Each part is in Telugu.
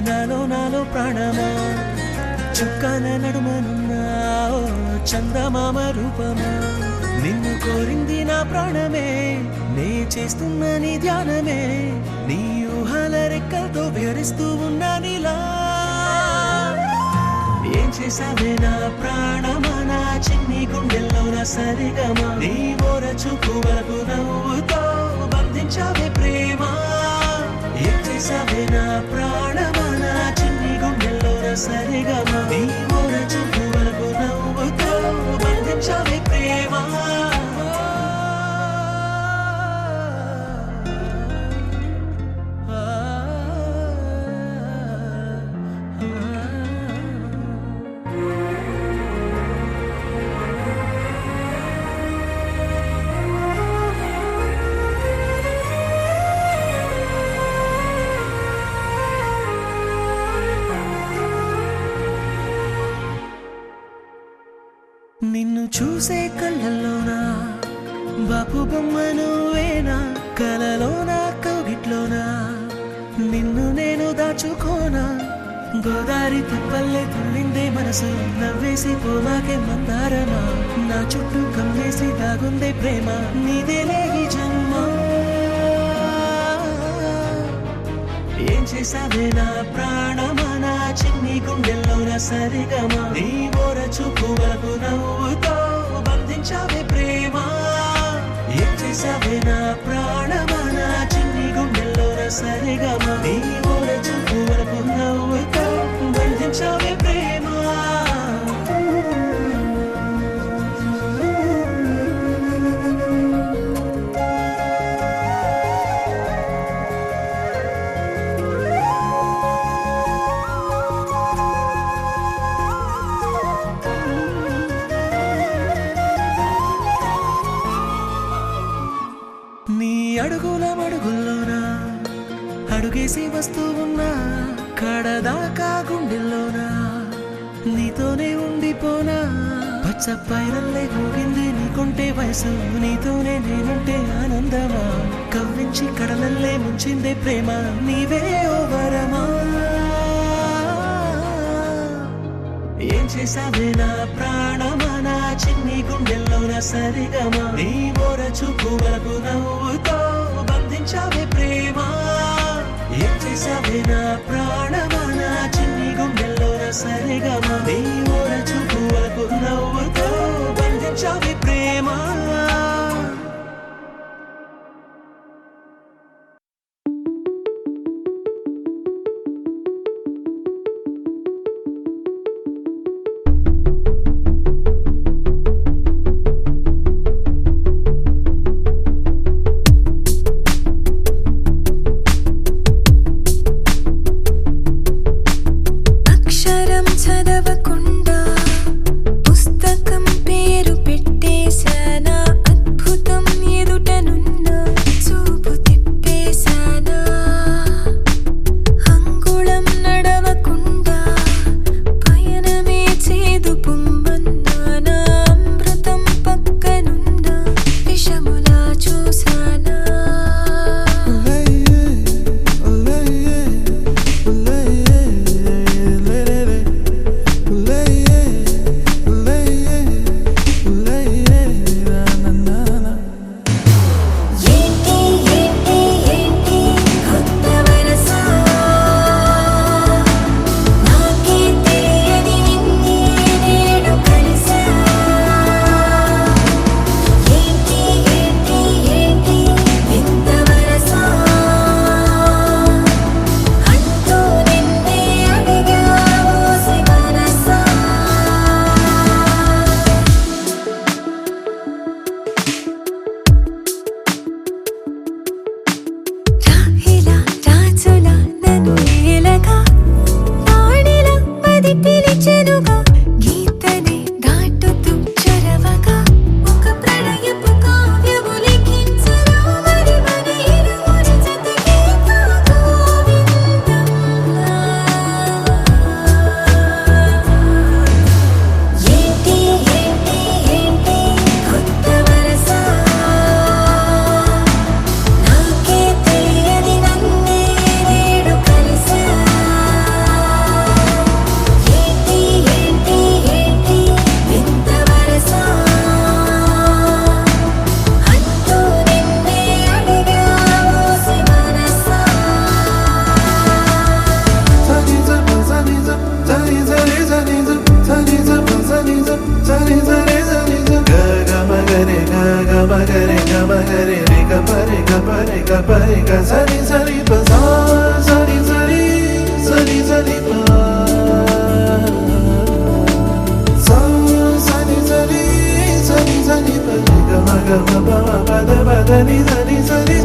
నాలో నాలో ప్రాణమా చుక్కన నడుమనున్నా చందమామ రూపమా నిన్ను కోరింది నా ప్రాణమే నే చేస్తున్న నీ ధ్యానమే నీ ఊహల రెక్కలతో విహరిస్తూ ఉన్నా నీలా ఏం చేసావే నా ప్రాణమా నా చిన్ని గుండెల్లో నా సరిగమా నీ మోర చూపు వరకు నవ్వుతో బంధించావే ప్రేమ ఏం చేసావే నా ప్రాణమా నా చిన్ని గుండెల్లో నా సరిగమా నీ మోర చూపు వరకు నవ్వుతో బంధించావే ప్రేమ నిన్ను చూసే కళ్ళల్లోనా బాపు బొమ్మ నువ్వేనా కలలోనా కౌగిట్లోనా నిన్ను నేను దాచుకోనా గోదారి తిప్పల్లే తుళ్ళిందే మనసు నవ్వేసి పోవాకే మందారమా నా చుట్టూ కమ్మేసి దాగుందే ప్రేమ నీదేలే ఈ జన్మ ఏం చేసావే నా ప్రాణమా నా చిన్ని గుండెల్లో నా సరిగమా నీ మోర చూపు వరకు నవ్వుతో బంధించావే ప్రేమ ఏం చేసావే నా ప్రాణమా నా చిన్ని గుండెల్లో నా సరిగమా నీ మోర చూపు వరకు నవ్వుతో బంధించావే ప్రేమ నీ అడుగుల మడుగుల్లోనా అడుగేసి వస్తూ ఉన్నా కడదాకా గుండెల్లోనా నీతోనే ఉండిపోనా పచ్చ పైరల్లే ఊగింది నీకుంటే వయసు నీతోనే నేనుంటే ఆనందమా కవ్వించి కడలల్లే ముంచిందే ప్రేమ నీవే ఓ వరమా ఏం చేసావే నా ప్రాణమా నా చిన్ని గుండెల్లో నా సరిగమా నీ మోర చూపు వరకు నవ్వుతో బంధించావే ప్రేమ ఏం చేసావే నా ప్రాణమా నా చిన్ని గుండెల్లో నా సరిగమా నీ మోర చూపు వరకు నవ్వుతో బంధించావే ప్రేమ చదవకుండా సరి సరి గ మగరే గ మగరే గ మగరే రి గ పరి గ పరి గ పరి గ సరి సరి ప సా సరి సరి సరి సరి ప సా సరి సరి సరి సరి ప గ మగ మ ప మ ప ద ప ద ని సరి సరి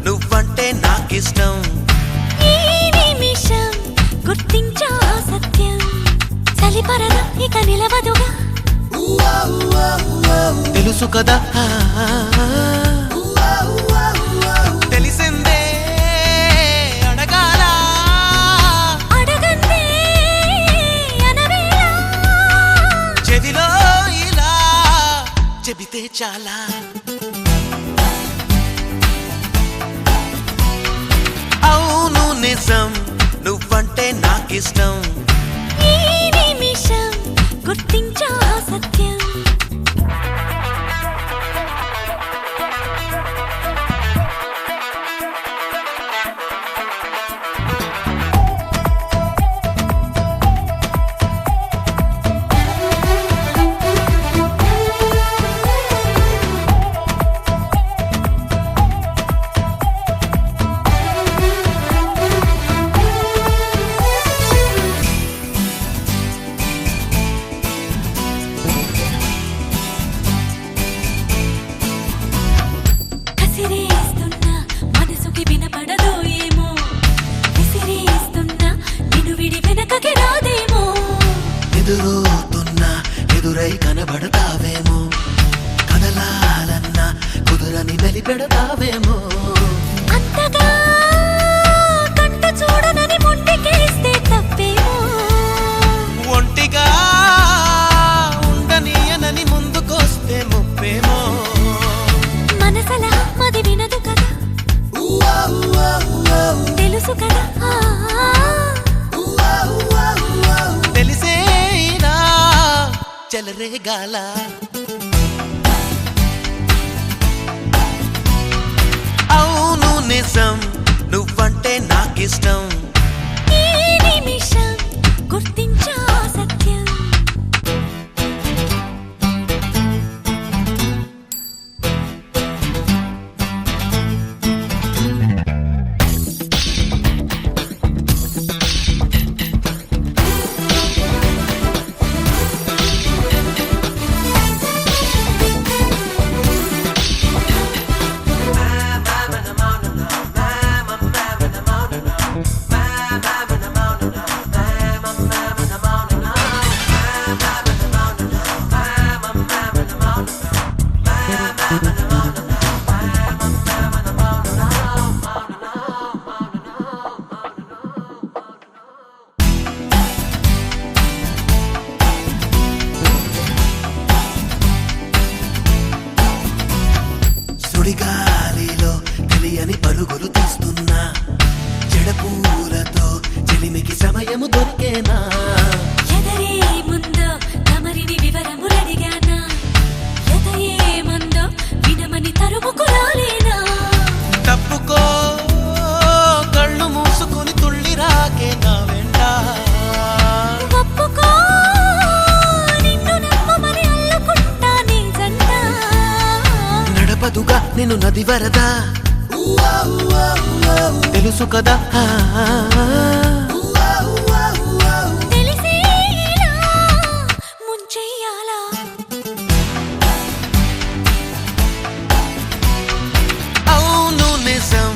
నువ్వంటే నాకిష్టం ఈ నిమిషం గుర్తించా సత్యం చలిపరద ఇక నిలవదుగా తెలుసు కదా తెలిసిందే అడగాల అడగందే అనవేళ చెవిలో ఇలా చెబితే చాలా నిజం నువ్వంటే నాకిష్టం ఈ నిమిషం గుర్తించా సత్యం ఎదురుతున్నా ఎదురై కనబడతావేమో కదలాలన్నా కుదురని వెలిపెడతావేమో అంతగా కంట చూడనని ముందుకేస్తే తప్పేమో ఒంటిగా ఉండనీయనని ముందుకొస్తే ముప్పేమో మనసలా మది వినదు కదా తెలుసు కదా తెలిసేనా చెలరేగాల అవును నిజం నువ్వంటే నాకిష్టం ఈ నిమిషం గుర్తించా సత్యం అది వరదా తెలుసు కదా తెలిసేలా ముంచెయ్యాలా అవును నిజం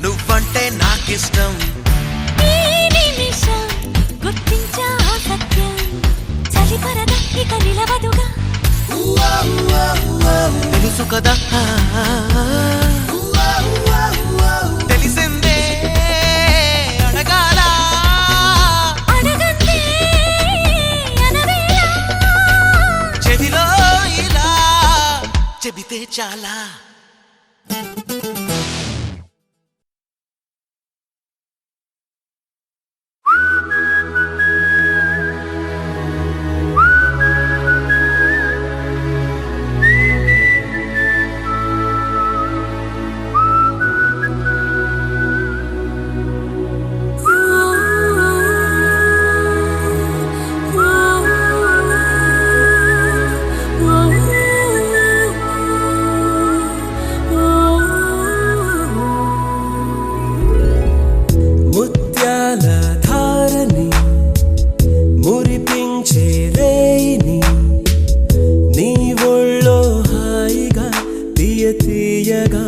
నువ్వంటే నాకిష్టం ఈ నిమిషం గుర్తించా సత్యం చలిపరద ఇక నిలవదుగా తెలుసు కదా తెలిసిందే అడగాల అడగందే అనవేళ చెవిలో ఇలా చెబితే చాలా ముత్యాల ధారని మురిపించే రేయిని నీ ఒళ్ళో హాయిగా తీయ తీయగా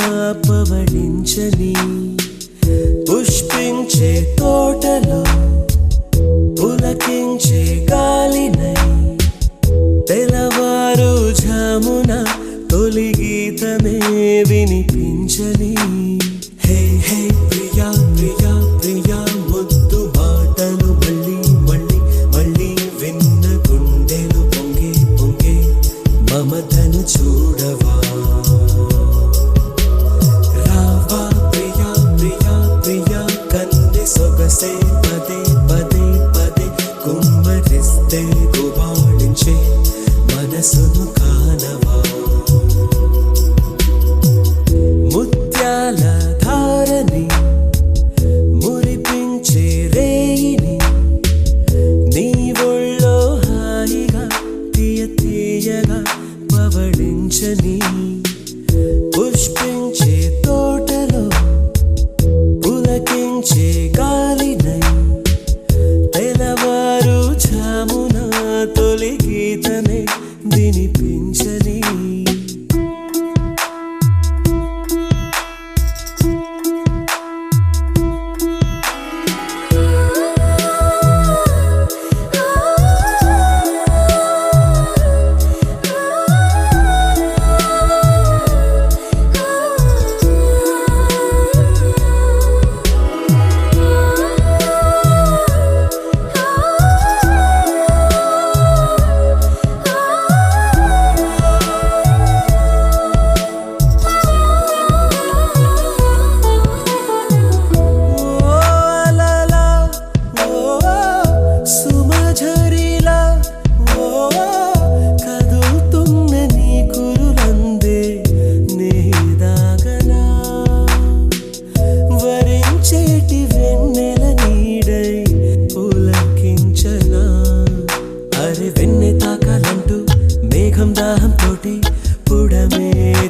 పవళించని పుష్పించే తోటలో పులకించే గాలినై తెలవారు ఝామున తొలి గీతమే వినిపించని హే హే ప్రియా ప్రియా ప్రియా ముద్దు మాటలు మళ్ళీ మళ్ళీ మళ్ళీ విన్న గుండెలు పొంగే పొంగే మమతను చూడవా రావా ప్రియా ప్రియా ప్రియా కన్నె సొగసే పదే పదే పదే కుమ్మరిస్తే గుబాళించే మనసును కానవా ముత్యాల ధారని మురిపించే రేయిని నీ ఒళ్ళో హాయిగా తీయ తీయగా పవళించని పుష్పించే తోటలో పులకించే గాలినై తెలవారు ఝామున తొలి గీతమే వినిపించని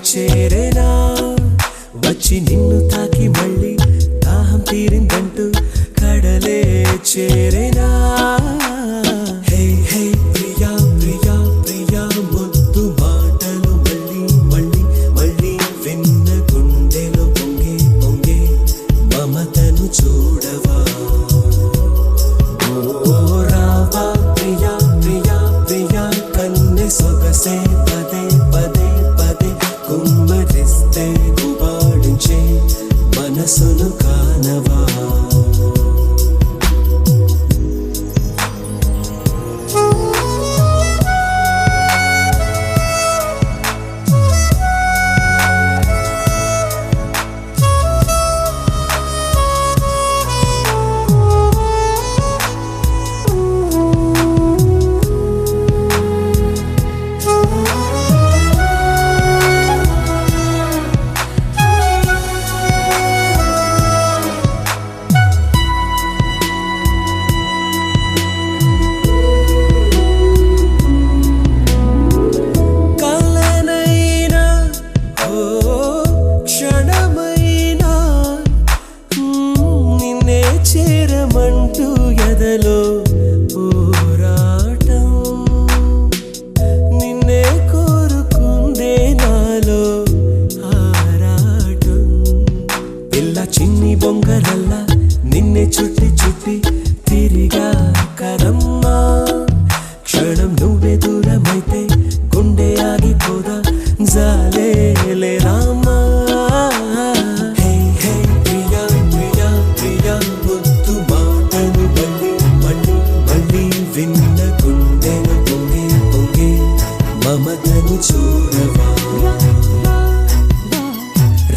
చేరేనా వచ్చి నిన్ను తాకి మళ్ళీ దాహం తీరిందంటూ కడలే చేరేనా హే హే ప్రియా ప్రియా ప్రియా ముద్దు మాటలు మళ్ళీ మళ్ళీ మళ్ళీ విన్న గుండెలో పొంగే పొంగే మమతను చూడవా ఓ రావా ప్రియా ప్రియా ప్రియా కన్నె సొగసే పదే పదే పదే కుమ్మరిస్తే గుబాళించే మనసును కానవా దేశమంటూ ఎదలో పోరాటం నిన్నే కోరుకుందే నాలో ఆరాటం పిల్ల చిన్ని బొంగరల్లా నిన్నే చుట్టి చుట్టి తిరిగా కదమ్మా క్షణం నువ్వే దూరమైతే గుండె ఆగిపోదా జాలే రామా హే హే ప్రియా ప్రియా ప్రియా ముద్దు మాటను మళ్ళీ మళ్ళీ మళ్ళీ విన్న గుండెను పొంగే పొంగే మమతను చూడవా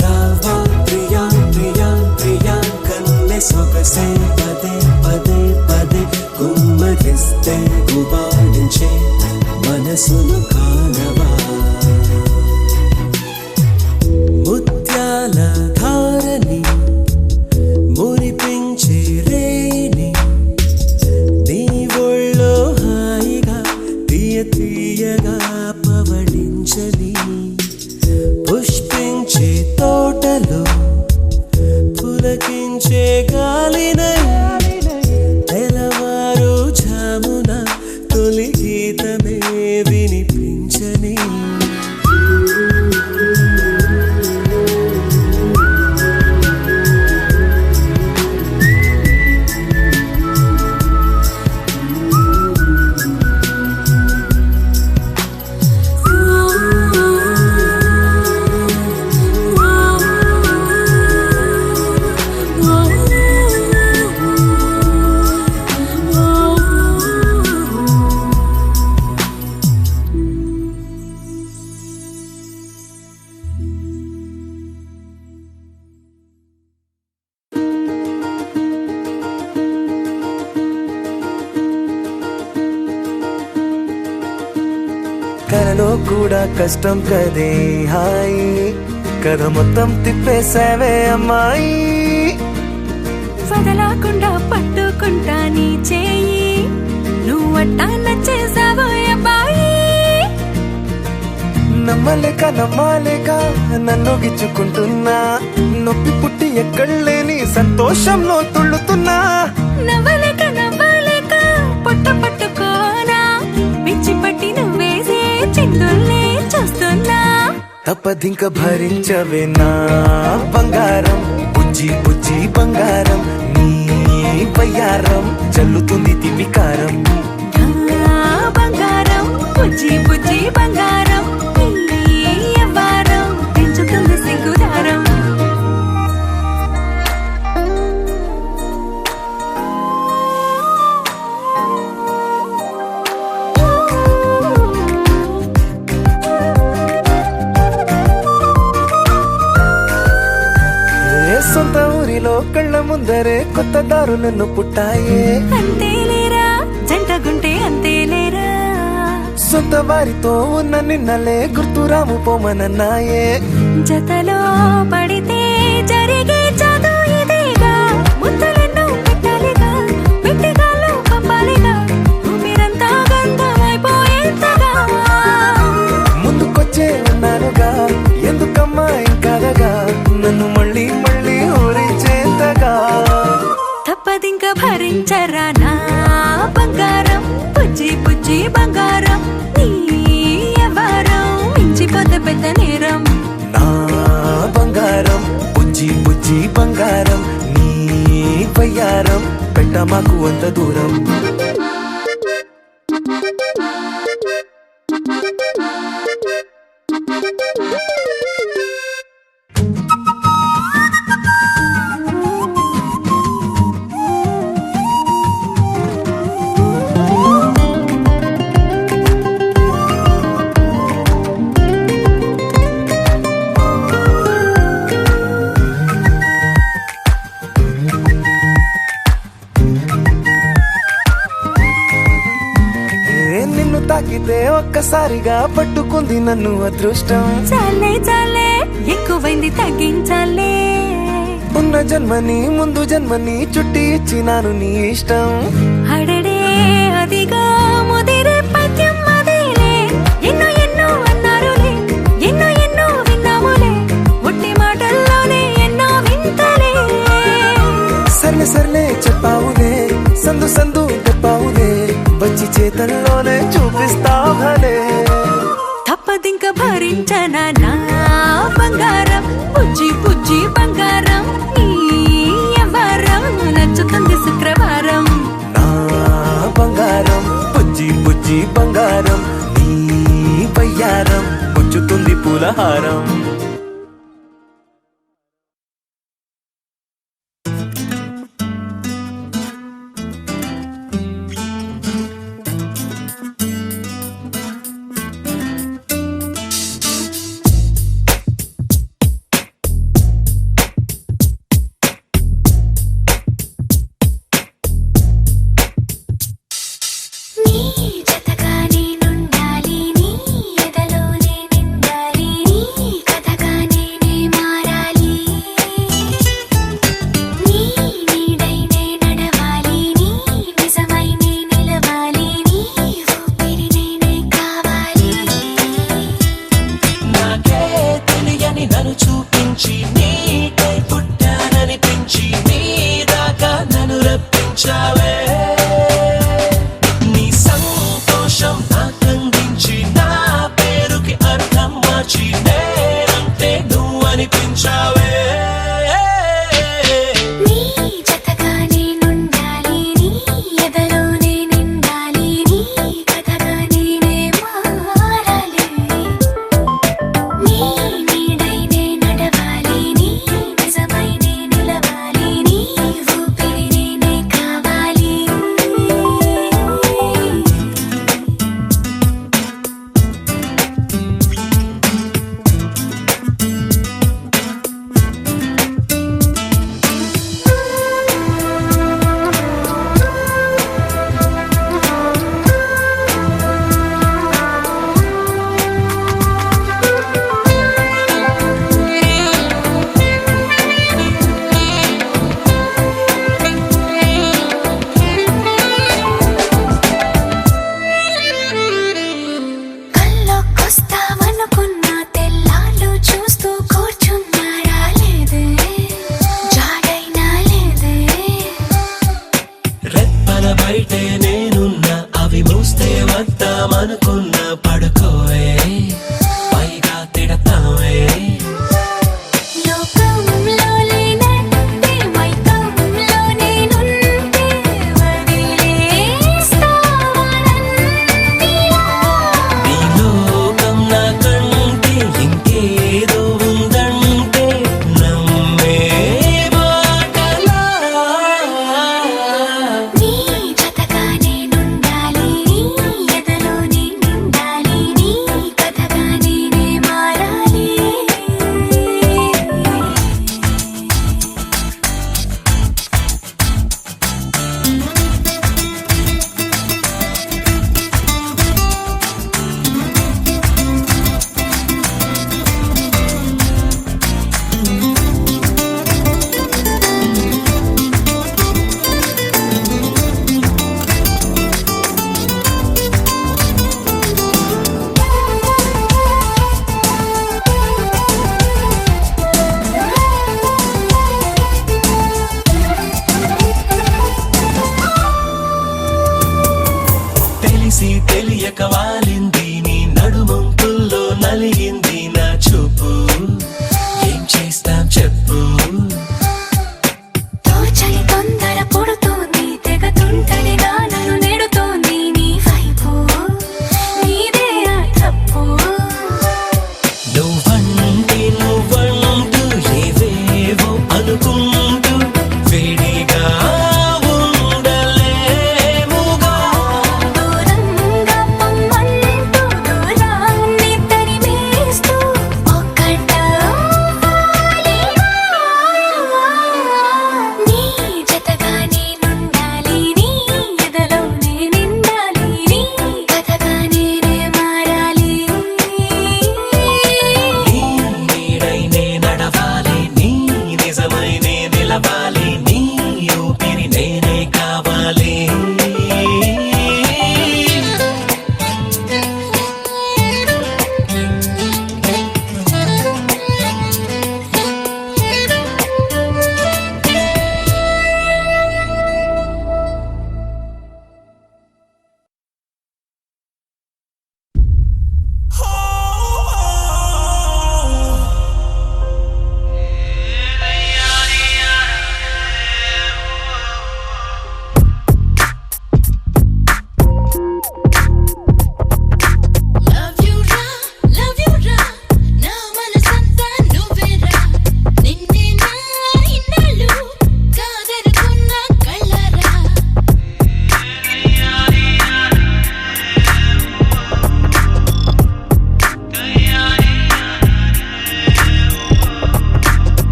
రావా ప్రియా ప్రియా ప్రియా కన్నె సొగసే పదే పదే పదే గుమ్మరిస్తే గుబాడించే మనసును కానవా ముత్యాల ధారని మురిపించే రేణి నీ ఒళ్ళో హాయిగా తీయ తీయగా పవళించని పుష్పించే తోటలో పులకించే గాలినై తెలవారు జామున తొలి గీతమే వినిపించని కలలో కూడా కష్టం కదే హాయి కథ మొత్తం తిప్పేసావే అమ్మాయి వదలకుండా పట్టుకుంటా నీ చేయి నువ్వట్టా నచ్చేసావో అబ్బాయి నమ్మలేక నమ్మాలేక నన్ను గిచ్చుకుంటున్నా నొప్పి పుట్టి ఎక్కడలేని సంతోషంలో తుళ్ళుతున్నా నవ్వలేక నవ్వలేక పొట్ట పట్టుకోనా పిచ్చి పట్టి నువ్వేసే చిందుల్నే చూస్తున్నా తప్పదింక భరించవే నా బంగారం బుజ్జి బుజ్జి బంగారం నీ బయ్యారం చల్లుతుంది తిమికారం బంగారం బుజ్జి బుజ్జి బంగారం నీ యవ్వారం పెంచుతుంది సిగ్గుదారం సొంత ఊరిలో కళ్ళ ముందరే కొత్త దారులను పుట్టాయే అంతేలేరా జంటగుంటే అంతేలేరా సొంత వారితో ఉన్న నిన్నలే గుర్తురాము పోమనన్నాయే జతలో పడితే జరిగే చదు ఇదేగా ముద్దలెన్నో పెట్టాలిగా పెట్టిగాల్లో పంపాలిగా ఊపిరంతా గంధమైపోయేంతగా ముందుకొచ్చే ఉన్నానుగా ఎందుకమ్మా ఇంకాదగా నన్ను మళ్ళీ మళ్ళీ ఊరించేంతగా తప్పదింక భరించరా నా బంగారం బుజ్జి బుజ్జి బంగారం నీ యవ్వారం మించిపోతే పెద్ద నేరం నా బంగారం బుజ్జి బుజ్జి బంగారం నీ బయ్యారం పెట్ట మాకు అంత దూరం తాకితే ఒక్కసారిగా పట్టుకుంది నన్ను అదృష్టం చాలే చాలే ఎక్కువైంది తగ్గించాలే ఉన్న జన్మని ముందు జన్మని చుట్టి ఇచ్చినాను నీ ఇష్టం అడడే అదిగా ముదిరే పద్యం అదేలే ఎన్నో ఎన్నో అన్నారులే ఎన్నో ఎన్నో విన్నాములే ఒట్టి మాటల్లోనే ఎన్నో వింతలే సర్లే సర్లే చెప్పావులే చేతల్లోనే చూపిస్తా భలే తప్పదింక భరించనా నా బంగారం బుజ్జి బుజ్జి బంగారం నీ వ్యవహారం నచ్చుతుంది శుక్రవారం నా బంగారం బుజ్జి బుజ్జి బంగారం నీ బయ్యారం పుచ్చుతుంది పూలహారం నన్ను చూపించి నీకై పుట్టాననిపించి నీ దాకా నన్ను రప్పించావే నీ సంతోషం నాకందించి నా పేరుకి అర్థం మార్చి నేనంటే నువ్వు అనిపించావే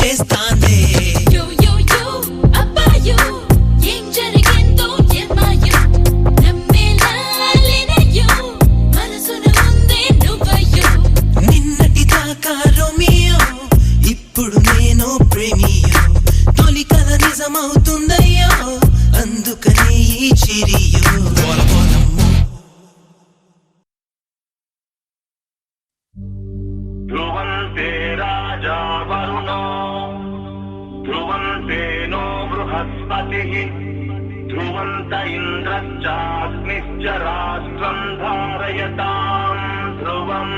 చేస్తాందే యో యో యో అబ్బాయో ఏం జరిగిందో ఏమాయో నమ్మేలా లేనయ్యో మనసున ఉందే నువ్వయ్యో నిన్నటి దాకా రోమియో ఇప్పుడు నేను ప్రేమియో తొలి కల నిజమవుతుందయ్యో అందుకనే ఈ చిరియో ध्रुवन्ते राजा वरुणो ध्रुवन्ते नो बृहस्पतिः ध्रुवन्त इन्द्रश्चाग्निश्च राष्ट्रं धारयतां ध्रुवम्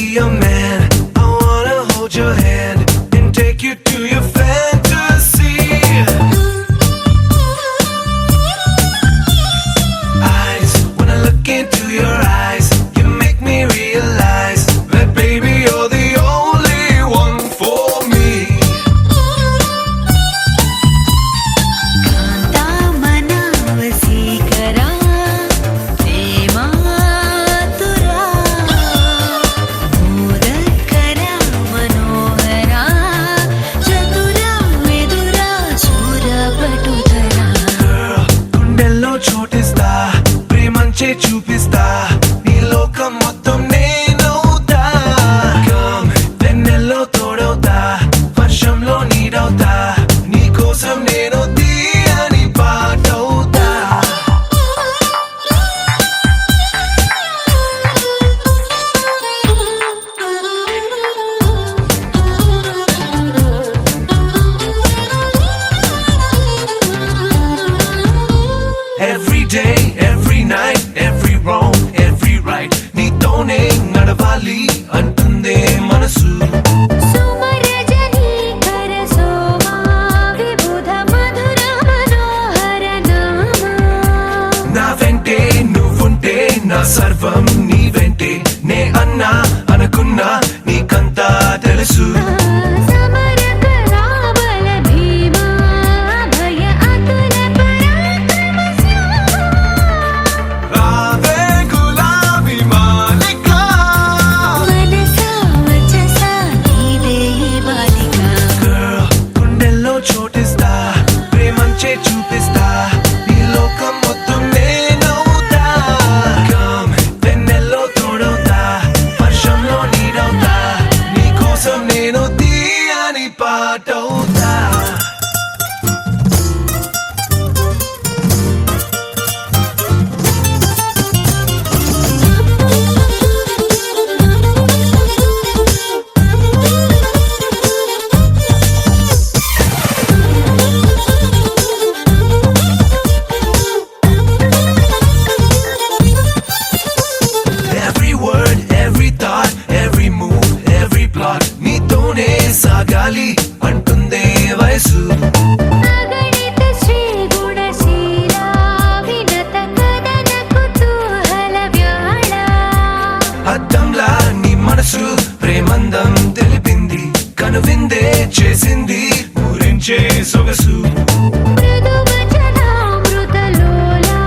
Your man, I wanna hold your hand and take you to your fantasy. Eyes, when I look into your eyes, you make me realize that baby you're the only one for me. Kanta మనవసీకరా ప్రేమాతురా మోదకరా Manohara Chatura మెదురా చూరపటుతరా Girl, గుండెల్లో చోటిస్తా ప్రేమంచే చూపిస్తా నీ లోకం మొత్తం నేనవుతా Come, వెన్నెల్లో తోడవుతా వర్షంలో నీడవుతా నీ కోసం నేను తీయని పాటవుతా Every day, every night, every wrong, every right నీతోనే నడవాలి అంటుందే మనసు సుమరజనీకర సోమా విబుధ మధుర మనోహర నామా నా వెంటే నువ్వుంటే నా సర్వం నీ వెంటే నే అన్నా అనుకున్నా నీకంతా తెలుసు సమరక రావల భీమా భయ అతుల పరాక్రమ శ్యామా రావే గులాబీ మాలిక మనసా వచసా నీవే బాలిక Girl, గుండెల్లో చోటిస్తా ప్రేమంచే చూపిస్తా ఈ లోకం మొత్తం నేనవుతా Come, వెన్నెల్లో తోడవుతా వర్షంలో నీడవుతా నీ కోసం నేను తీయని పాటవుతా Every word, every thought, every move, every plot నీతోనే సాగాలి అంటుందే వయసు అగణిత శ్రీ గుణశీలా వినత కదన కుతూహల వ్యాళ అద్దంలా నీ మనసు ప్రేమందం తెలిపింది కనువిందే చేసింది ఊరించే సొగసు మృదువచనామృతలోలా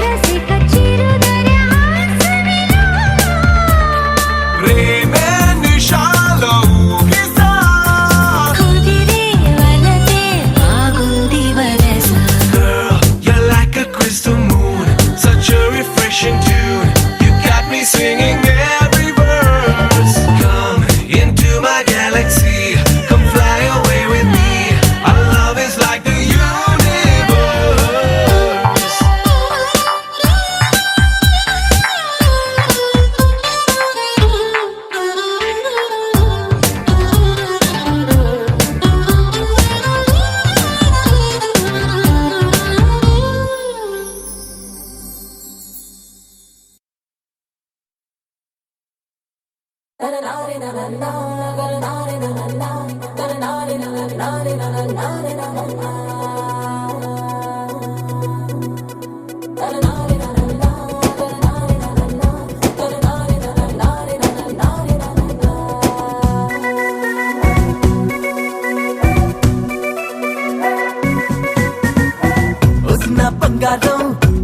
రసిక చిరుదర హాసవిలాస ప్రేమే నిషాలో ఊగిసా కుదిరే వలతే బాగుంది వరస Girl, you're like a crystal moon, such a refreshing tune. You got me singing every verse. Come into my galaxy, come fly away with me. Our love is like the universe. బంగారం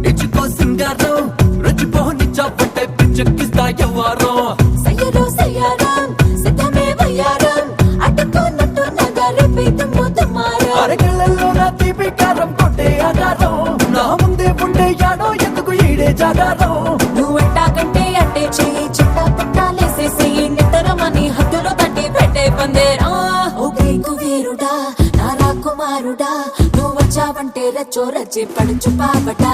ఇచ్చుకో సింగారం రుచిపోని చాపంటే పిచ్చెక్కిస్తా ఎవ్వారం సయ్యరో సయ్యారం సిద్ధమే వయ్యారం అడ్డుకున్నట్టు నగరి పీతము తుమారం అరగళ్ళల్లో నా తీపి కారం కొట్టే ఆధారం నా ముందే ఉండే యాడో ఎందుకు ఈడే జాగారం నువ్వెట్టా కంటే అంటే చెయ్యి చిట్ట పట్టాలేసేసి నిద్రమని హద్దులు తట్టి పెట్టే పందేరా ఓ గ్రీకు వీరుడా నా రాకుమారుడా నువ్వు వచ్చావంటే రచ్చో రచ్చి పడుచు పాపటా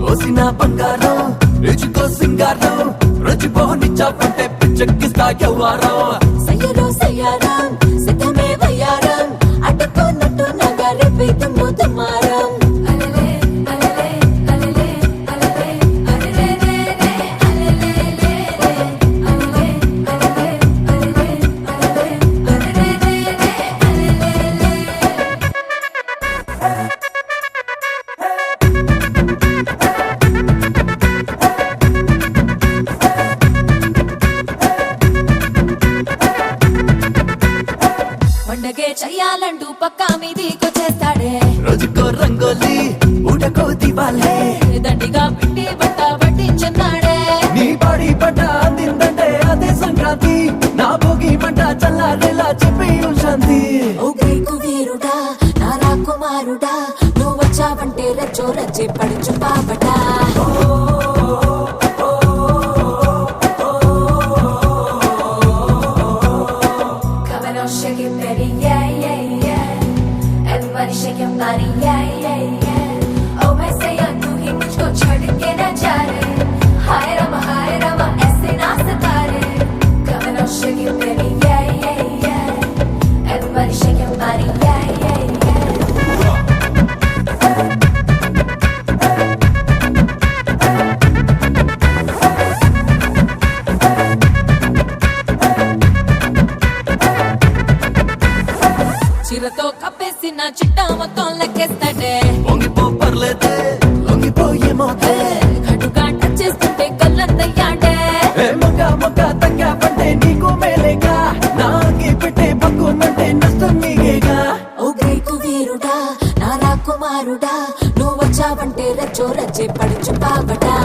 ఓసిన బంగారం ఇచ్చుకో సింగారం రుచిపోని చాపంటే పిచ్చెక్కిస్తా ఎవ్వారం సయ్యరో సయ్యారం సిద్ధమే వయ్యారం అడ్డుకున్నట్టు నగరి పీతము తుమారం అలలే అలలే అలలే అలలే అలలే రే అలలే లే అలలే అలలే అలలే అలలే అలలే రే పండగే చెయ్యాలంటూ పక్కా మీదికొచ్చేస్తాడే రోజుకో రంగోలి ఊటకో దివాలే దండిగా పెట్టి బట్ట పట్టించున్నాడే నీ బాడీ పట్ట అందిందంటే అదే సంక్రాంతి నా భోగి మంట చల్లారేలా చెప్పి శాంతి ఓ గ్రీకు వీరుడా నా రాకుమారుడా నువ్వు వచ్చావంటే రచ్చో రచ్చి పడుచు పాపటా Come on, shake it, baby, yeah, yeah, yeah. Everybody shake your body, yeah, yeah, yeah. Oh, मैं सैया तू ही मुझको छोड़ के न जा रे हाय रमा ऐसे ना सितारे Come on, shake it, baby, yeah, yeah, yeah. Everybody shake your body, yeah, yeah, yeah. చిరతో కప్పేసిన చిట్టా మొత్తం లెక్కేస్తాడే పొంగిపో పర్లేదే లొంగిపోయేమోతే ఘటుగా టచ్ చేస్తుంటే కళ్ళందయ్యాడే మొక్క తగ్గ పంటే నీకు మేలేగా నాకి పెట్టే పక్కునంటే నష్టం నీకేగా ఓ గ్రీకు వీరుడా నా రాకుమారుడా నువ్వు వచ్చావంటే రచ్చో రచ్చి పడుచు పాపటా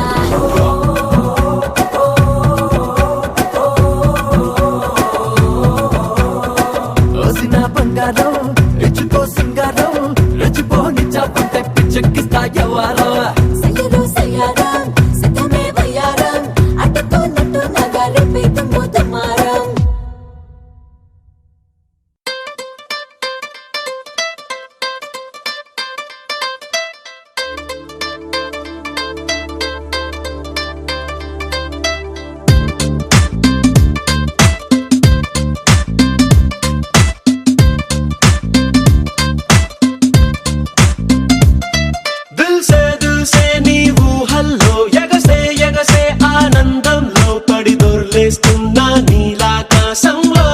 ఓసిన బంగారం ఇచ్చుకో సింగారం రుచిపోని చాపంటే పిచ్చెక్కిస్తా ఎవ్వారం సయ్యరో సయ్యారం సిద్ధమే వయ్యారం అడ్డుకున్నట్టు నగరి పీతము తుమారం దిల్ సే నీవు హల్లో ఎగసే ఎగసే ఆనందంలో పడి దొర్లేస్తున్నా నీలాకాశంలో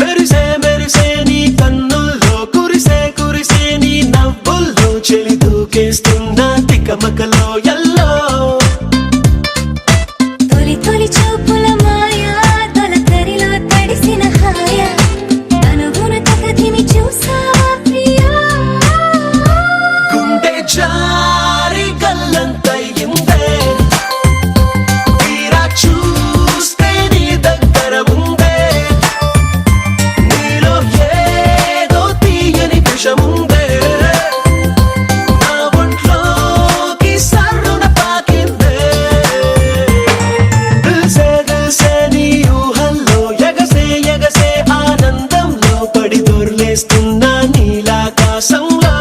మెరిసే మెరిసే నీ కన్నుల్లో కురిసే కురిసే నీ నవ్వుల్లో చెలి దూకేస్తున్నా తికమకలో ఎల్లో తొలి తొలి చూపుల మాయా తొలకరిలో తడిసిన హాయ అనుగుణ తగతిని చూసావా ప్రియా గుండె జారి గల్లంతయిందే తీరా చూస్తే నీ దగ్గర ఉందే నీలో ఏదో తీయని విషముందే నా ఒంట్లోకి సర్రున పాకిందే దిల్సే నీ ఊహల్లో ఎగసే ఎగసే ఆనందంలో పడి దొర్లేస్తున్నా నీలాకాశంలో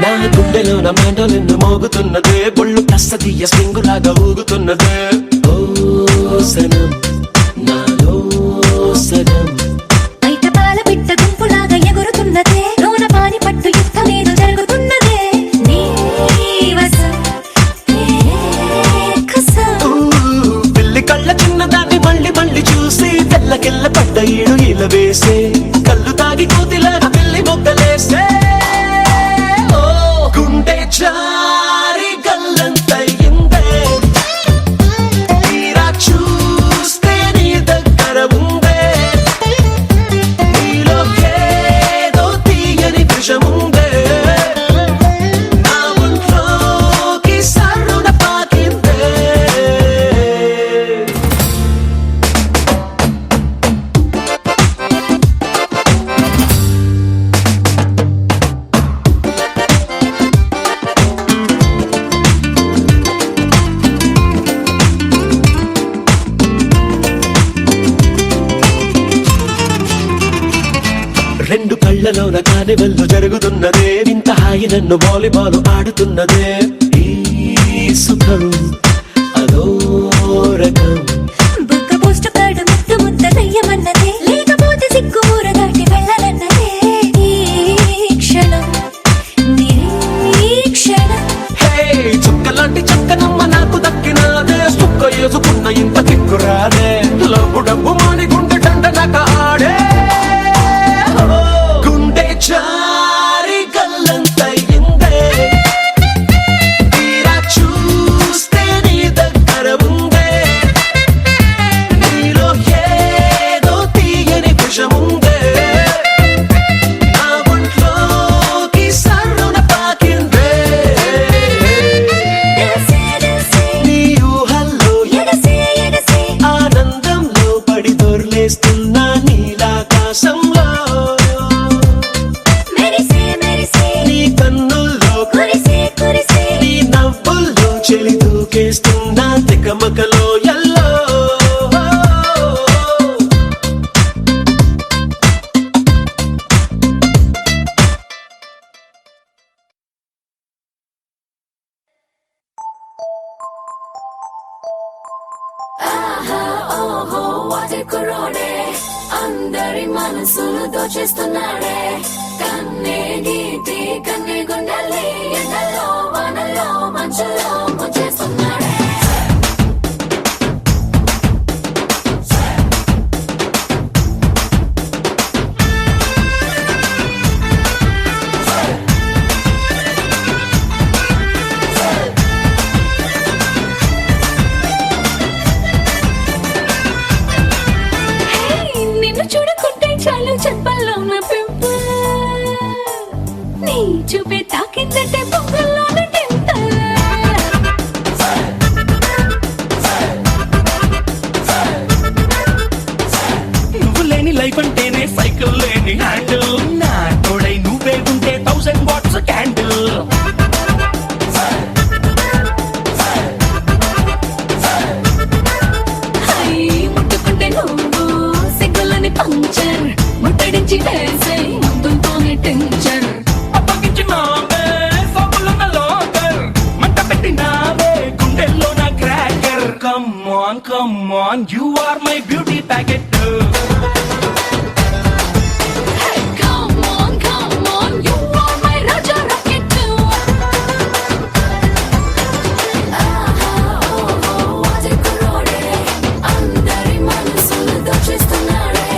నా గుండెలో నా మెండలిన్ను మోగుతున్నదే బొళ్ళు కస్తీయ స్ప్రింగులాగా ఊగుతున్నదే ఓ సనం కిల్ల పడ్డ ఈడు ఇలా వేసే కళ్ళు తాగి కోతిలాగా పిల్లి మొగ్గలేసే ఓ గుండె జారి గల్లంతయిందే తీరా చూస్తే నీ దగ్గర ఉందే నీలో ఏదో తీయని విషముందే నా ఒంట్లోకి సర్రున పాకిందే రెండు కళ్ళలోన కానివల్లు జరుగుతున్నదే వింత హాయి నన్ను వాలీబాల్ ఆడుతున్నదే ఈ సుఖం అదో రకం బుక్క పోస్ట్ కార్డు ముద్దు ముద్దనయ్యమన్నదే లేకపోతే సిగ్గు ఊర దాటి వెళ్ళాలన్నదే ఈ క్షణం నిరీక్షణం హే చుక్కలాంటి చక్కనమ్మ నాకు దక్కినాదే సుక్క వేసుకున్న ఇంత కిక్కురాదే లబ్బు డబ్బు మాని గుండె డండ నక ఆడే ఓ, గుండె జారి గల్లంతయిందే తీరా చూస్తే నీ దగ్గర ఉందే నీలో ఏదో తీయని విషముందే నా ఒంట్లోకి సర్రున పాకిందే ఎగసే ఎగసే నీ ఊహల్లో ఎగసే ఎగసే ఆనందంలో పడి దొర్లేస్తున్నా నీలాకాశంలో మెరిసే మెరిసే నీ కన్నుల్లో కురిసే కురిసే నీ నవ్వుల్లో చెలి దూకేస్తున్నా తికమకలో ఎల్లో ఆహా ఓహో వాటి కుర్రోడే అందరి మనసులు దోచేస్తున్నాడే కన్నే గీటి కన్నే గుండెల్ని ఎండలో వానల్లో మంచులో ముంచేస్తున్నాడే నిన్ను చూడకుంటే చాలు చెప్పల్లో నా పింపుల్ నీ చూపే తాకిందంటే బొమ్మల్లోన టెంపుల్ నువ్వు లేని లైఫ్ అంటేనే సైకిల్ లేని హ్యాండిల్ నా తోడై నువ్వే ఉంటే 1000 వాట్స్ క్యాండిల్ హై ముట్టుకుంటే నువ్వు సిగ్గులని పంచర్ ముట్టడించి వేసే మందుతోనే టెన్షన్ అప్పగించినావే సబ్బులున్న లోకర్ మంట పెట్టినావే గుండెల్లో నా cracker come on you are my beauty packet Hey, come on, you are my Raja Rocket too. ఆహా ఓహో వాటి కుర్రోడే అందరి మనసులు దోచేస్తున్నాడే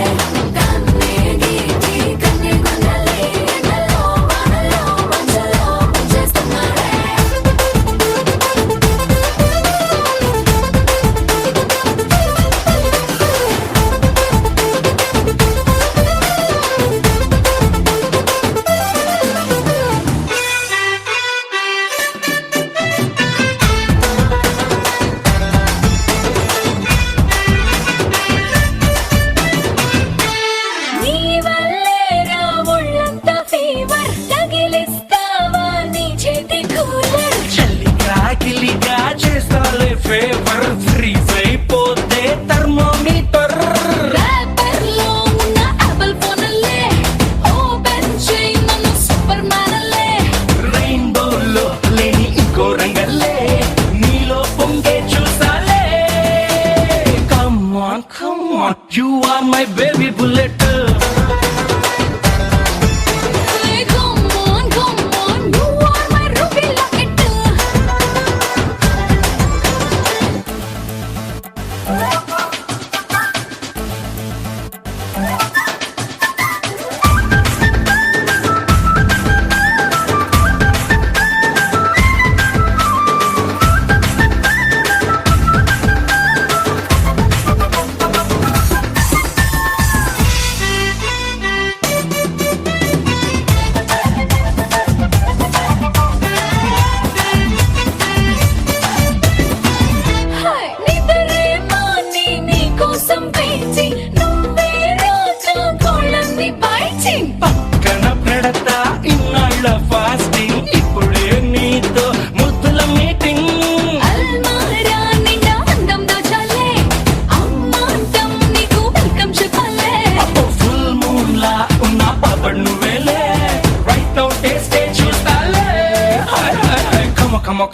కన్నే గీటి కన్నే గుండెల్ని ఎండలో వానలో మంచులో ముంచేస్తున్నాడే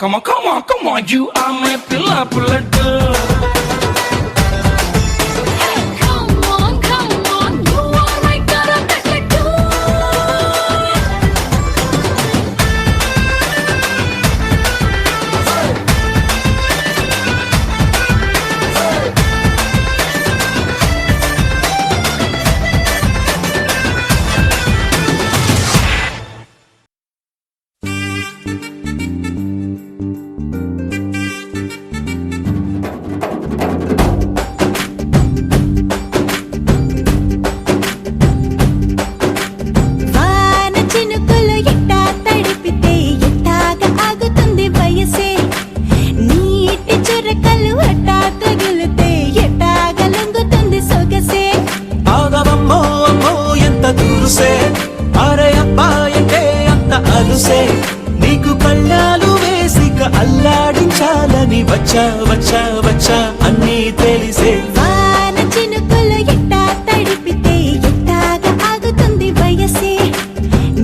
come on, come on, come on, you are my pillar, pillar girl. Come on, you are my karate girl. వాన చినుకులు ఎట్టా తడిపితే ఎట్టాగా ఆగుతుంది వయసే నీటి చురకలు అట్టా తగిలితే ఎట్టాగా లొంగుతుంది సొగసే ఆగవమ్మో అమ్మో ఎంత దూరుసే అరే అబ్బాయంటే అంత అలుసే నీకు కళ్ళాలు వేసిక అల్లాడించాలని వచ్చా వచ్చా వచ్చా అన్నీ తెలిసే వాన చినుకులు ఎట్టా తడిపితే ఎట్టాగా ఆగుతుంది వయసే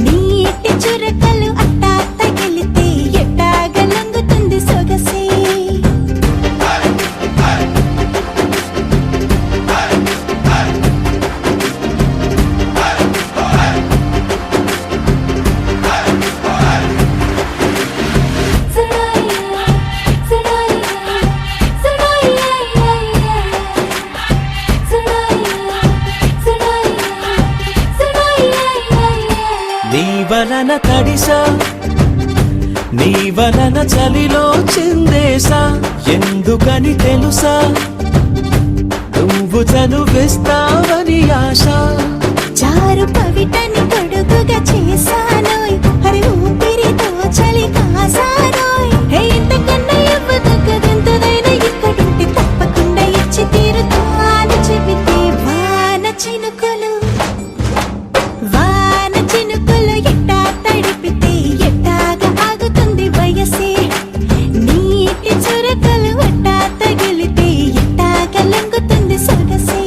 నీటి చురకలు అట్టా తగిలితే ఎట్టాగా లొంగుతుంది సొగసే నీ వలన తడిసా నీ వలన చలిలో చిందేసా ఎందుకని తెలుసా నువ్వు చనువిస్తావని ఆశ చారు పవిటని తొడుగుగా చేశానోయ్ హరి ఊపిరితో చలి కాసానోయ్ హే ఇంతకన్నా ఇవ్వదగ్గదెంతదైనా ఇక్కడుంటే తప్పకుండా ఇచ్చి తీరుతాను చెబితే వాన చినుకులు ఎట్టా తడిపితే ఎట్టాగా ఆగుతుంది వయసే నీటి చురకలు అట్టా తగిలితే ఎట్టాగా లొంగుతుంది సొగసే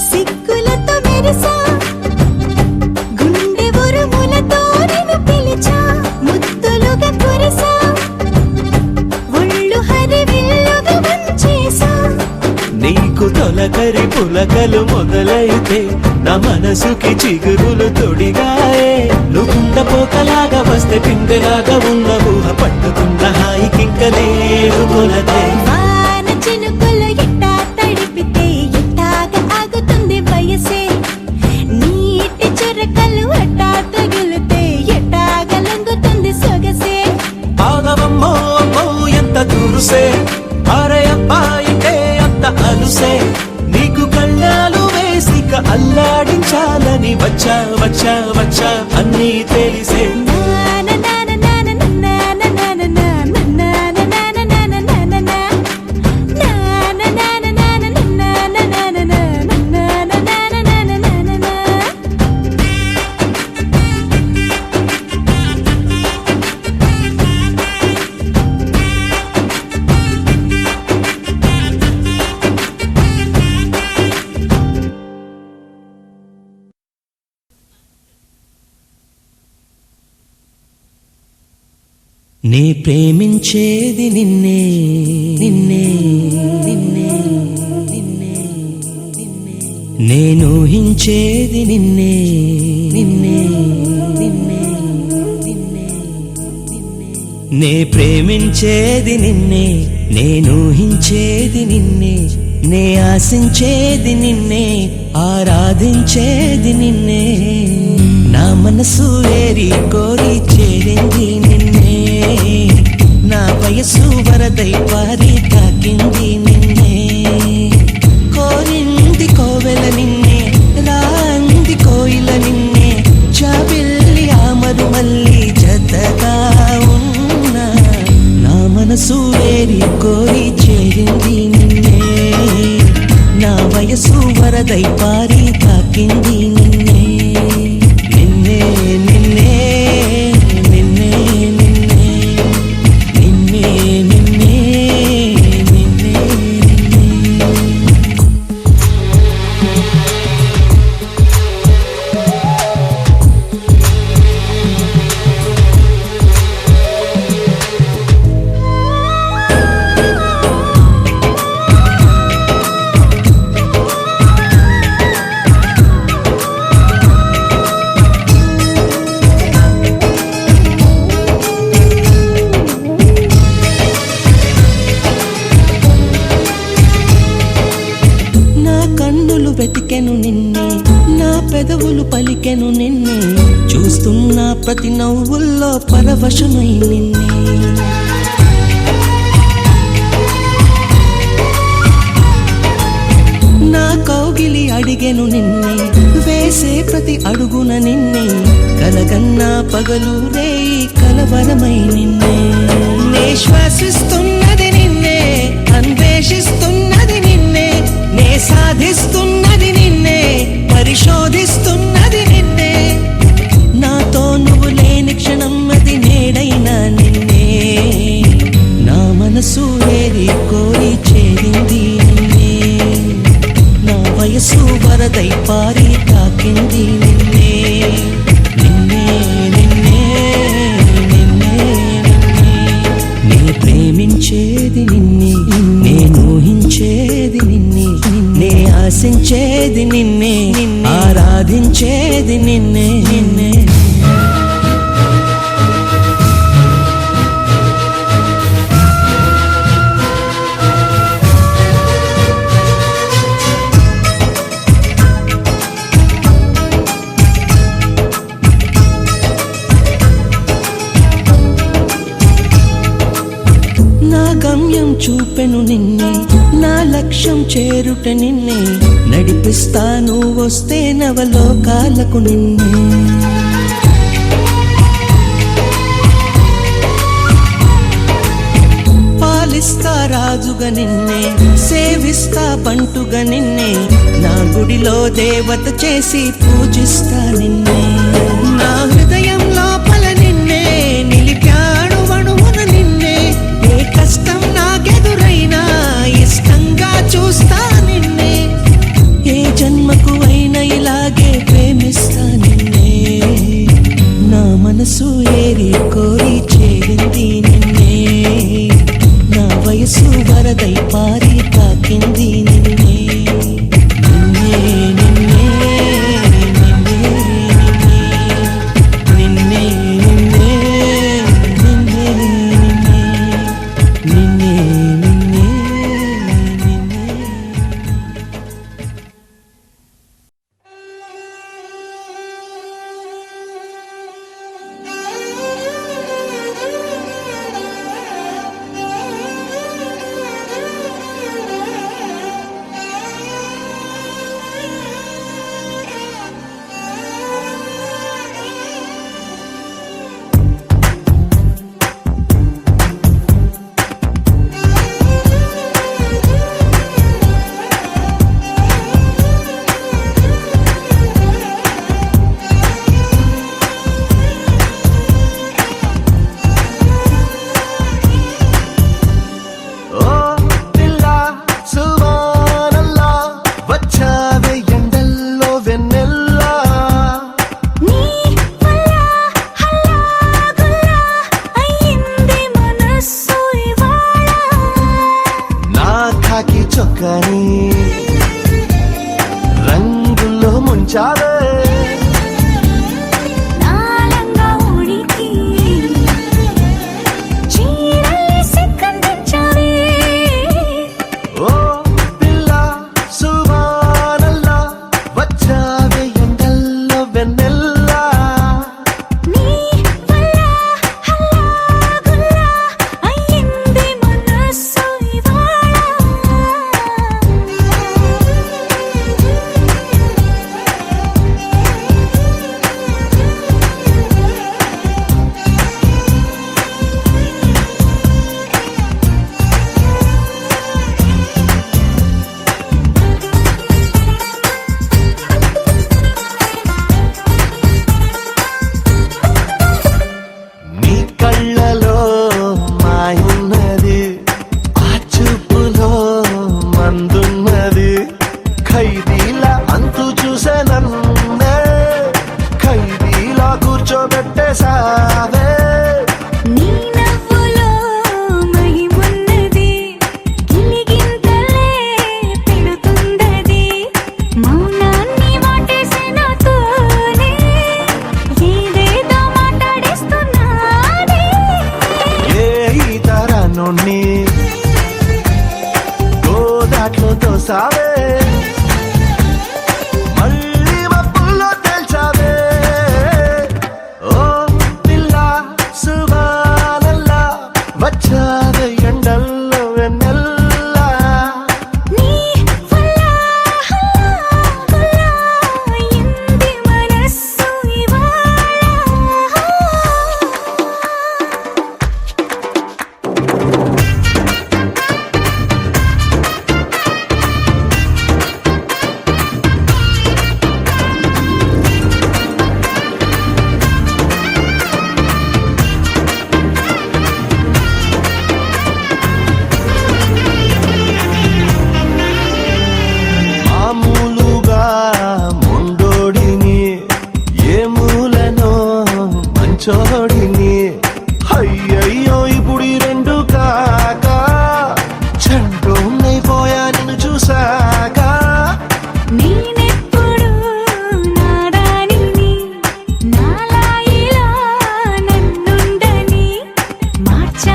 సిగ్గులతో మెరిసా గుండె ఉరుములతో నిన్ను పిలిచా ముద్దులుగా కురిసా ఒళ్ళు హరివిల్లుగా వంచేసా నీకు తొలకరి పులకలు మొదలైతే నా మనసుకి చిగురులు తొడిగాయే నువ్వుండ పోకలాగా వస్తే పిందెలాగా ఉన్న ఊహ పట్టుకున్న హాయికింక లేదు కొలతే వాన చినుకులు ఎట్టా తడిపితే ఎట్టాగా ఆగుతుంది వయసే నీటి చురకలు అట్టా తగిలితే ఎట్టాగా లొంగుతుంది సొగసే ఆగవమ్మో అమ్మో ఎంత దూరుసే అరే అబ్బాయంటే అంత అలుసే నీకు కళ్ళాలు వేసిక అల్లాడించాలని వచ్చా వచ్చా వచ్చా అన్నీ తెలిసే నే ప్రేమించేది నిన్నే నిన్నే నిన్నే నిన్నే నేను ఊహించేది నిన్నే నిన్నే నిన్నే నిన్నే నే ప్రేమించేది నిన్నే నేను ఊహించేది నిన్నే నే ఆశించేది నిన్నే ఆరాధించేది నిన్నే నా మనసు ఏరి కోరి చేరింది నిన్నే నా వయసు వరదై పారి తాకింది నిన్నే కోరింది కోవెల నిన్నే రాంది కోయిల నిన్నే చాబిల్లి ఆమరు మల్లి మనసు వేరి కోరి చేరింది నిన్నే, నా వయసు వరదై పారి తాకింది నిన్నే, నిన్నే నిన్నే నిన్నే నిన్నే నిన్నే నిన్నే నిన్నే నిన్నే. నా కన్నులు వెతికెను నిన్నే, నా పెదవులు పలికెను నిన్నే, చూస్తున్న ప్రతి నవ్వుల్లో పరవశమై నిన్నే. నా కౌగిలి అడిగెను నిన్నే, వేసే ప్రతి అడుగున నిన్నే, కలగన్నా పగలు రేయి కలవరమై నిన్నే. నే శ్వాసిస్తున్నది నిన్నే, అన్వేషిస్తున్నది నిన్నే, నే సాధిస్తున్నది నిన్నే, పరిశోధిస్తున్నది నిన్నే. నాతో నువ్వు లేని క్షణం అది నేడైనా నిన్నే, నా మనసు వేరి కోరి చేరింది నిన్నే, నా వయసు వరదై పారి తాకింది నిన్నే, నిన్నే నిన్నే నిన్నే నిన్నే. నే ప్రేమించేది నిన్నే, నేను ఊహించేది నిన్నే, నే ఆశించేది నిన్నే, ఆరాధించేది నిన్నే నిన్నే. నా గమ్యం చూపెను నిన్నే, నా లక్ష్యం చేరుట నిన్నే, నడిపిస్తాను వస్తే నవలోకాలకు నిన్నే. పాలిస్తా రాజుగా నిన్నే, సేవిస్తా బంటుగా నిన్నే, నా గుడిలో దేవత చేసి పూజిస్తా నిన్నే. నా హృదయం లోపల నిన్నే నిలిపాడు అణువున నిన్నే, ఏ కష్టం నాకెదురైనా ఇష్టంగా చూస్తా నిన్నే, ఏ జన్మకు అయినా ఇలాగే ప్రేమిస్తా నిన్నే, నా మనసు ఏరి కోరి చేరింది నిన్నే, నా వయసు వరదై పారి తాకింది నిన్నే, నిన్నే నిన్నే నిన్నే నిన్నే నిన్నే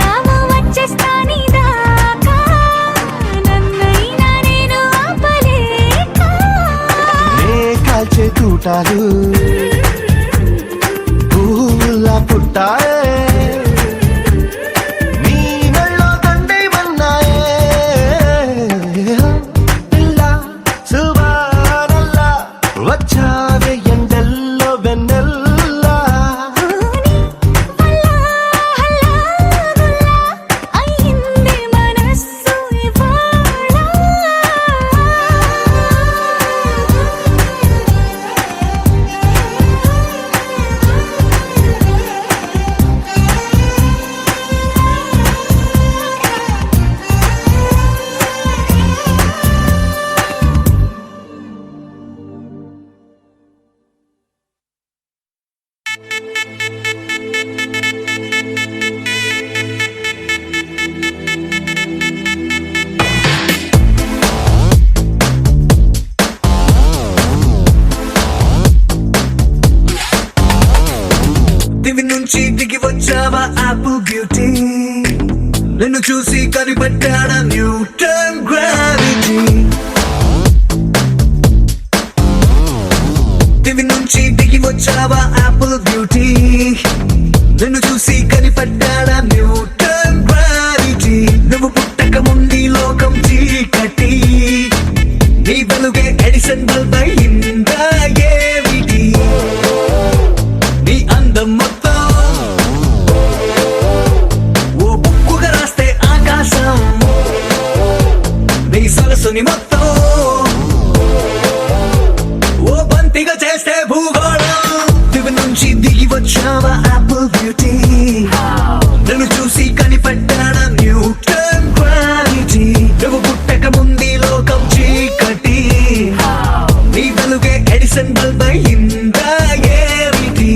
వచ్చావు వచ్చేస్తా నీ దాకా నన్నైనా నేను ఆపలేక నే కాల్చే తూటాలు పువ్వులా పుట్టాయే నీ మెళ్ళో దండేమన్నాయే పిల్ల సుబానల్లా వచ్చావే ఎండల్లో వెన్నెల్లా అయింది మనస్సు ఇవాళ దివి నుంచి దిగి వచ్చావా యాపిల్ బ్యూటీ నిన్ను చూసి కనిపెట్టాడా న్యూటన్ గ్రావిటీ దివి నుంచి దిగి వచ్చావా యాపిల్ బ్యూటీ నిన్ను చూసి కనిపెట్టాడా న్యూటన్ గ్రావిటీ నువ్వు పుట్టక ముందు లోకం చీకటి నీ వెలుగే ఎడిసన్ బల్బ్ అయిందా ఏమిటి నీ అందం మొత్తం ఓ బుక్కుగా రాస్తే ఆకాశం నీ సరస్సుని మొత్తం ఓ బంతిగా చేస్తే భూగోళం దివి నుంచి దిగి వచ్చావా యాపిల్ బ్యూటీ నన్ను చూసి కనిపెట్టాడా న్యూటన్ గ్రావిటీ నువ్వు పుట్టక ముందు లోకం చీకటి నీ వెలుగే ఎడిసన్ బల్బ్ అయిందా ఏమిటి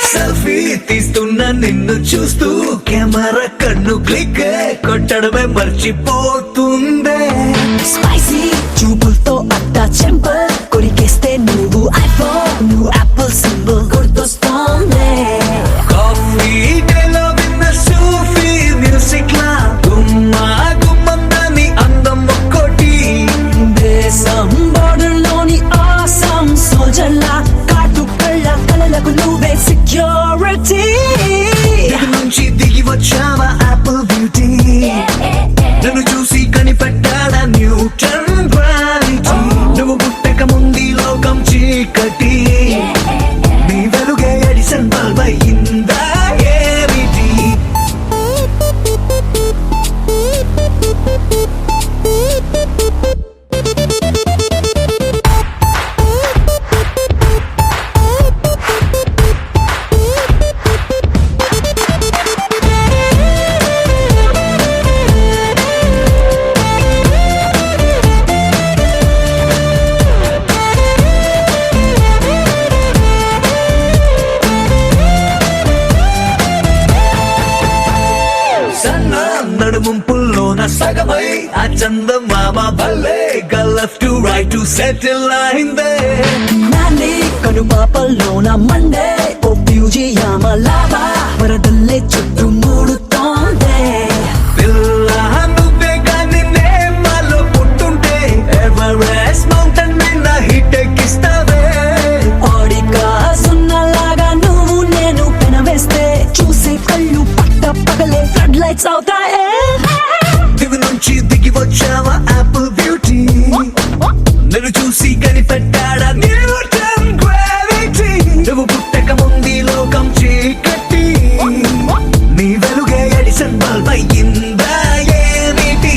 సెల్ఫీ తీస్తున్నా నిన్ను చూస్తూ కెమెరా కన్ను క్లిక్ కొట్టడమే మర్చిపోతుందే స్పైసీ చూపులతో అట్టా చెంపల్ కొరికేస్తే నువ్వు ఐఫోన్ నువ్వు యాపిల్ సింబల్ గుర్తొస్తోంది కాఫీ డేలో విన్న సూఫీ మ్యూజిక్ లా గుమ్మా గుమ్మందాని అందం ఒక్కోటి దేశం బోర్డర్లోని ఆసం సోల్జర్లా కాటు కళ్ళ కలలకు నువ్వే సెక్యూరిటీ దిగి నుంచి దిగి వచ్చావా యాపిల్ బ్యూటీ నన్ను చూసి కనిపెట్టాడా న్యూటన్ గ్రావిటీ నువ్వు పుట్టక ముందు లోకం చీకటి నీ వెలుగే ఎడిసన్ బల్బ్ అయిందా ఏమిటి సన్న నడుముంపుల్లోన సగమై ఆ చందమామ భలే left to right to settle అయిందే నాని కనుపాపల్లోన మండే ఓ ప్యూజియామ లావా వరదల్లే చుట్టూ మూడుతోందే పిల్ల నువ్వే కానీ నేమాలో పుట్టుంటే ఎవరెస్ట్ మౌంటైన్ మీద హిట్ ఎక్కిస్తావే ఆడిగా సున్నలాగా నువ్వు నేను పెనవేస్తే చూసే కళ్ళు పట్ట పగలే ఫ్లడ్ లైట్స్ అవుతాయే దివి నుంచి దిగి వచ్చావా యాపిల్ బ్యూటీ నన్ను చూసి కనిపెట్టాడా న్యూటన్ గ్రావిటీ నువ్వు పుట్టక ముందు లోకం చీకటి నీ వెలుగే ఎడిసన్ బల్బ్ అయ్యిందా ఏమిటి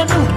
గుండెను